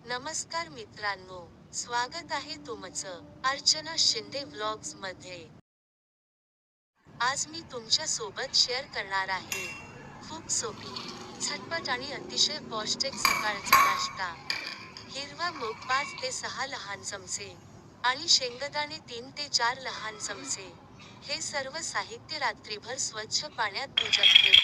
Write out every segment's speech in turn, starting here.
नमस्कार मित्रांनो, स्वागत आहे तुमचं अर्चना शिंदे व्लॉग्स मध्ये। आज मी तुमच्या सोबत शेअर करणार आहे खूप सोपी, झटपट आणि अतिशय पौष्टिक सकाळचा नाश्ता। हिरवा मूग 5 ते 6 लहान चमचे आणि शेंगदाणे 3 ते 4 लहान चमचे। हे सर्व साहित्य रात्रीभर स्वच्छ पाण्यात भिजत ठेवा।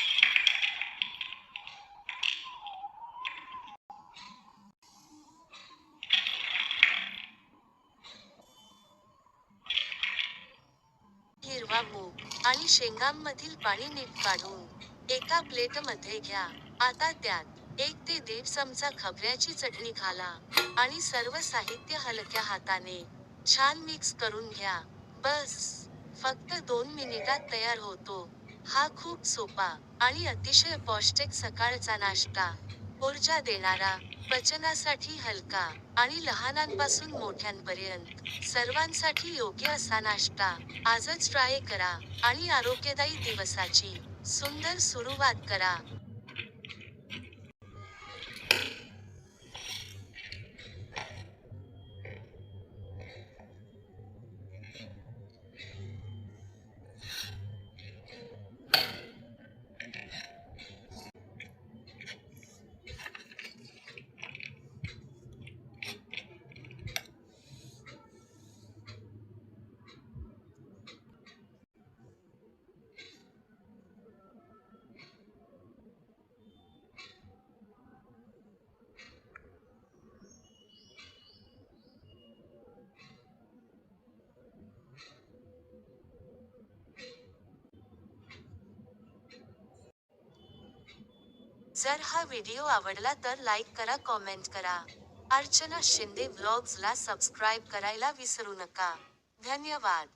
हिरवा मूग आणि शेंगांमधील पाणी नीट काढून एका प्लेटमध्ये घ्या। आता त्यात 1 ते 1.5 चमचा खोबऱ्याची चटणी घाला आणि सर्व साहित्य हलक्या हाताने छान मिक्स करून घ्या। बस, फक्त 2 मिनिटात तयार होतो हा खूप सोपा आणि अतिशय पौष्टिक सकाळचा नाश्ता। ऊर्जा देणारा, पचनासाठी हलका आणि लहानांपासून मोठ्यांपर्यंत सर्वांसाठी योग्य असा नाश्ता आजच ट्राय करा आणि आरोग्यदायी दिवसाची सुंदर सुरुवात करा। जर हा व्हिडिओ आवडला तर लाईक करा, कॉमेंट करा। अर्चना शिंदे व्लॉग्सला सबस्क्राईब करायला विसरू नका। धन्यवाद।